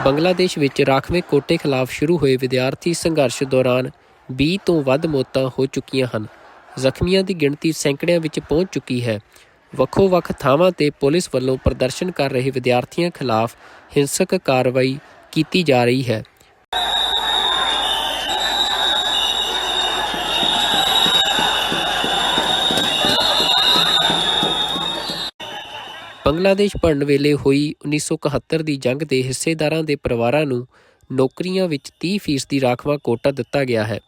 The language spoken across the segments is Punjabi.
ਬੰਗਲਾਦੇਸ਼ ਵਿੱਚ ਰਾਖਵੇਂ ਕੋਟੇ ਖਿਲਾਫ ਸ਼ੁਰੂ ਹੋਏ ਵਿਦਿਆਰਥੀ ਸੰਘਰਸ਼ ਦੌਰਾਨ 20 ਤੋਂ ਵੱਧ ਮੌਤਾਂ ਹੋ ਚੁੱਕੀਆਂ ਹਨ। ਜ਼ਖਮੀਆਂ ਦੀ ਗਿਣਤੀ ਸੈਂਕੜਿਆਂ ਵਿੱਚ ਪਹੁੰਚ ਚੁੱਕੀ ਹੈ। ਵੱਖੋ-ਵੱਖ ਥਾਵਾਂ 'ਤੇ ਪੁਲਿਸ ਵੱਲੋਂ ਪ੍ਰਦਰਸ਼ਨ ਕਰ ਰਹੇ ਵਿਦਿਆਰਥੀਆਂ ਖਿਲਾਫ ਹਿੰਸਕ ਕਾਰਵਾਈ ਕੀਤੀ ਜਾ ਰਹੀ ਹੈ। ਬੰਗਲਾਦੇਸ਼ ਬਣਨ ਵੇਲੇ ਹੋਈ 1971 ਦੀ ਜੰਗ ਦੇ ਹਿੱਸੇਦਾਰਾਂ ਦੇ ਪਰਿਵਾਰਾਂ ਨੂੰ ਨੌਕਰੀਆਂ ਵਿੱਚ 30% ਰਾਖਵਾਂ ਕੋਟਾ ਦਿੱਤਾ ਗਿਆ ਹੈ।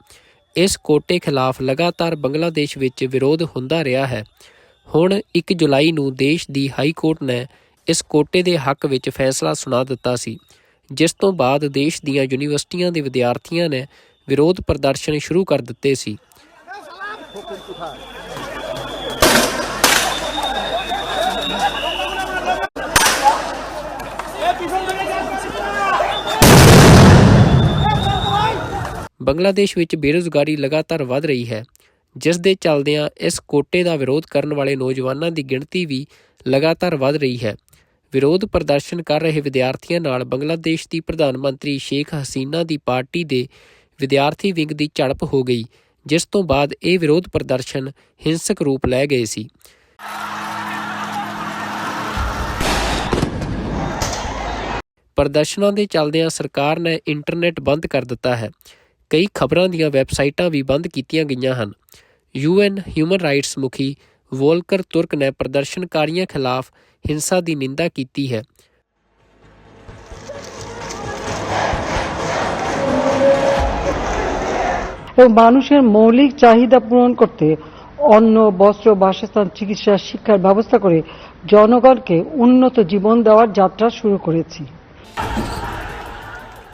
ਇਸ ਕੋਟੇ ਖਿਲਾਫ ਲਗਾਤਾਰ ਬੰਗਲਾਦੇਸ਼ ਵਿੱਚ ਵਿਰੋਧ ਹੁੰਦਾ ਰਿਹਾ ਹੈ। ਹੁਣ 1 ਜੁਲਾਈ ਨੂੰ ਦੇਸ਼ ਦੀ ਹਾਈ ਕੋਰਟ ਨੇ ਇਸ ਕੋਟੇ ਦੇ ਹੱਕ ਵਿੱਚ ਫੈਸਲਾ ਸੁਣਾ ਦਿੱਤਾ ਸੀ, ਜਿਸ ਤੋਂ ਬਾਅਦ ਦੇਸ਼ ਦੀਆਂ ਯੂਨੀਵਰਸਿਟੀਆਂ ਦੇ ਵਿਦਿਆਰਥੀਆਂ ਨੇ ਵਿਰੋਧ ਪ੍ਰਦਰਸ਼ਨ ਸ਼ੁਰੂ ਕਰ ਦਿੱਤੇ ਸੀ। ਬੰਗਲਾਦੇਸ਼ ਵਿੱਚ ਬੇਰੁਜ਼ਗਾਰੀ ਲਗਾਤਾਰ ਵਧ ਰਹੀ ਹੈ, ਜਿਸ ਦੇ ਚੱਲਦਿਆਂ ਇਸ ਕੋਟੇ ਦਾ ਵਿਰੋਧ ਕਰਨ ਵਾਲੇ ਨੌਜਵਾਨਾਂ ਦੀ ਗਿਣਤੀ ਵੀ ਲਗਾਤਾਰ ਵਧ ਰਹੀ ਹੈ। ਵਿਰੋਧ ਪ੍ਰਦਰਸ਼ਨ ਕਰ ਰਹੇ ਵਿਦਿਆਰਥੀਆਂ ਨਾਲ ਬੰਗਲਾਦੇਸ਼ ਦੀ ਪ੍ਰਧਾਨ ਮੰਤਰੀ ਸ਼ੇਖ ਹਸੀਨਾ ਦੀ ਪਾਰਟੀ ਦੇ ਵਿਦਿਆਰਥੀ ਵਿੰਗ ਦੀ ਝੜਪ ਹੋ ਗਈ, ਜਿਸ ਤੋਂ ਬਾਅਦ ਇਹ ਵਿਰੋਧ ਪ੍ਰਦਰਸ਼ਨ ਹਿੰਸਕ ਰੂਪ ਲੈ ਗਏ ਸੀ। ਪ੍ਰਦਰਸ਼ਨਾਂ ਦੇ ਚੱਲਦਿਆਂ ਸਰਕਾਰ ਨੇ ਇੰਟਰਨੈਟ ਬੰਦ ਕਰ ਦਿੱਤਾ ਹੈ। ਕਈ ਖਬਰਾਂ ਦੀਆਂ ਵੈੱਬਸਾਈਟਾਂ ਵੀ ਬੰਦ ਕੀਤੀਆਂ ਗਈਆਂ ਹਨ। UN ਹਿਊਮਨ ਰਾਈਟਸ ਮੁਖੀ ਵੋਲਕਰ ਤੁਰਕ ਨੇ ਪ੍ਰਦਰਸ਼ਨਕਾਰੀਆਂ ਖਿਲਾਫ ਹਿੰਸਾ ਦੀ ਨਿੰਦਾ ਕੀਤੀ ਹੈ। মানুষের মৌলিক চাহিদা পূরণ করতে অন্ন, বস্ত্র, বাসস্থান, চিকিৎসা, শিক্ষার ব্যবস্থা করে জনগণকে উন্নত জীবন দেওয়ার যাত্রা শুরু করেছি।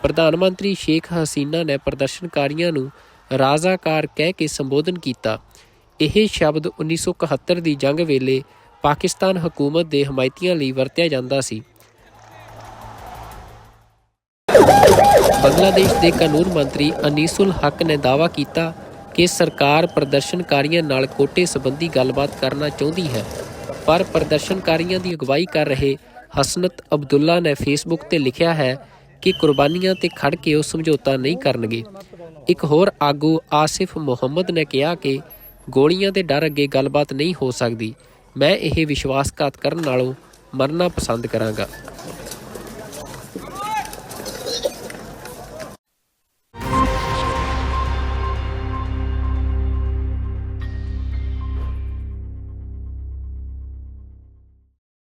ਪ੍ਰਧਾਨ ਮੰਤਰੀ ਸ਼ੇਖ ਹਸੀਨਾ ਨੇ ਪ੍ਰਦਰਸ਼ਨਕਾਰੀਆਂ ਨੂੰ ਰਾਜ਼ਾਕਾਰ ਕਹਿ ਕੇ ਸੰਬੋਧਨ ਕੀਤਾ। ਇਹ ਸ਼ਬਦ 1971 ਦੀ ਜੰਗ ਵੇਲੇ ਪਾਕਿਸਤਾਨ ਹਕੂਮਤ ਦੇ ਹਮਾਇਤੀਆਂ ਲਈ ਵਰਤਿਆ ਜਾਂਦਾ ਸੀ। ਬੰਗਲਾਦੇਸ਼ ਦੇ ਕਾਨੂੰਨ ਮੰਤਰੀ ਅਨੀਸੁਲ ਹੱਕ ਨੇ ਦਾਅਵਾ ਕੀਤਾ ਕਿ ਸਰਕਾਰ ਪ੍ਰਦਰਸ਼ਨਕਾਰੀਆਂ ਨਾਲ ਕੋਟੇ ਸੰਬੰਧੀ ਗੱਲਬਾਤ ਕਰਨਾ ਚਾਹੁੰਦੀ ਹੈ, ਪਰ ਪ੍ਰਦਰਸ਼ਨਕਾਰੀਆਂ ਦੀ ਅਗਵਾਈ ਕਰ ਰਹੇ ਹਸਨਤ ਅਬਦੁੱਲਾ ਨੇ ਫੇਸਬੁੱਕ 'ਤੇ ਲਿਖਿਆ ਹੈ ਕਿ ਕੁਰਬਾਨੀਆਂ 'ਤੇ ਖੜ੍ਹ ਕੇ ਉਹ ਸਮਝੌਤਾ ਨਹੀਂ ਕਰਨਗੇ। ਇੱਕ ਹੋਰ ਆਗੂ ਆਸਿਫ ਮੁਹੰਮਦ ਨੇ ਕਿਹਾ ਕਿ ਗੋਲੀਆਂ ਦੇ ਡਰ ਅੱਗੇ ਗੱਲਬਾਤ ਨਹੀਂ ਹੋ ਸਕਦੀ। ਮੈਂ ਇਹ ਵਿਸ਼ਵਾਸਘਾਤ ਕਰਨ ਨਾਲੋਂ ਮਰਨਾ ਪਸੰਦ ਕਰਾਂਗਾ।